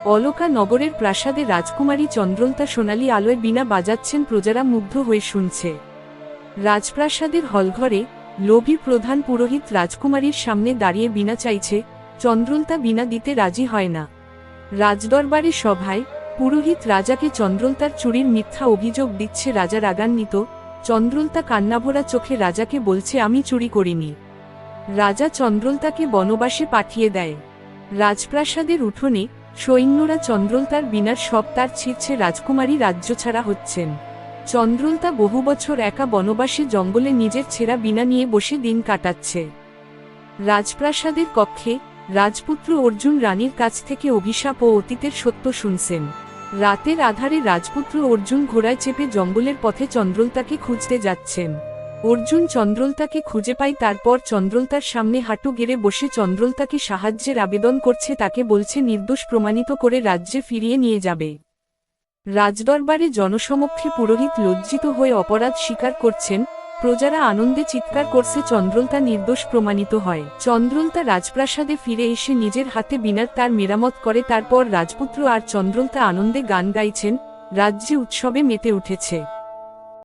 অলকা নগরের প্রাসাদে রাজকুমারী চন্দ্রলতা সোনালী আলোয় বীণা বাজাচ্ছেন, প্রজারা মুগ্ধ হয়ে শুনছে। রাজপ্রাসাদের হলঘরে লোভী প্রধান পুরোহিত রাজকুমারীর সামনে দাঁড়িয়ে বীণা চাইছে, চন্দ্রলতা বীণা দিতে রাজি হয় না। রাজদরবারে সভায় পুরোহিত রাজাকে চন্দ্রলতার চুরির মিথ্যা অভিযোগ দিচ্ছে। রাজা রাগান্বিত, চন্দ্রলতা কান্নাভরা চোখে রাজাকে বলছে, আমি চুরি করিনি। রাজা চন্দ্রলতাকে বনবাসে পাঠিয়ে দেয়। রাজপ্রাসাদের উঠোনে সৈন্যরা চন্দ্রলতার বীণার সব তার ছিঁড়ছে। রাজকুমারী রাজ্যছাড়া হচ্ছেন। চন্দ্রলতা বহু বছর একা বনবাসে জঙ্গলে নিজের ছেঁড়া বীণা নিয়ে বসে দিন কাটাচ্ছে। রাজপ্রাসাদের কক্ষে রাজপুত্র অর্জুন রানীর কাছ থেকে অভিশাপ ও অতীতের সত্য শুনছেন। রাতের আধারে রাজপুত্র অর্জুন ঘোড়ায় চেপে জঙ্গলের পথে চন্দ্রলতাকে খুঁজতে যাচ্ছেন। অর্জুন চন্দ্রলতাকে খুঁজে পায়, তারপর চন্দ্রলতার সামনে হাঁটু গেড়ে বসে চন্দ্রলতাকে সাহায্যের আবেদন করছে। তাকে বলছে নির্দোষ প্রমাণিত করে রাজ্যে ফিরিয়ে নিয়ে যাবে। রাজদরবারে জনসমক্ষে পুরোহিত লজ্জিত হয়ে অপরাধ স্বীকার করছেন। প্রজারা আনন্দে চিৎকার করছে, চন্দ্রলতা নির্দোষ প্রমাণিত হয়। চন্দ্রলতা রাজপ্রাসাদে ফিরে এসে নিজের হাতে বীণার তার মেরামত করে। তারপর রাজপুত্র আর চন্দ্রলতা আনন্দে গান গাইছেন। রাজ্যে উৎসবে মেতে উঠেছে।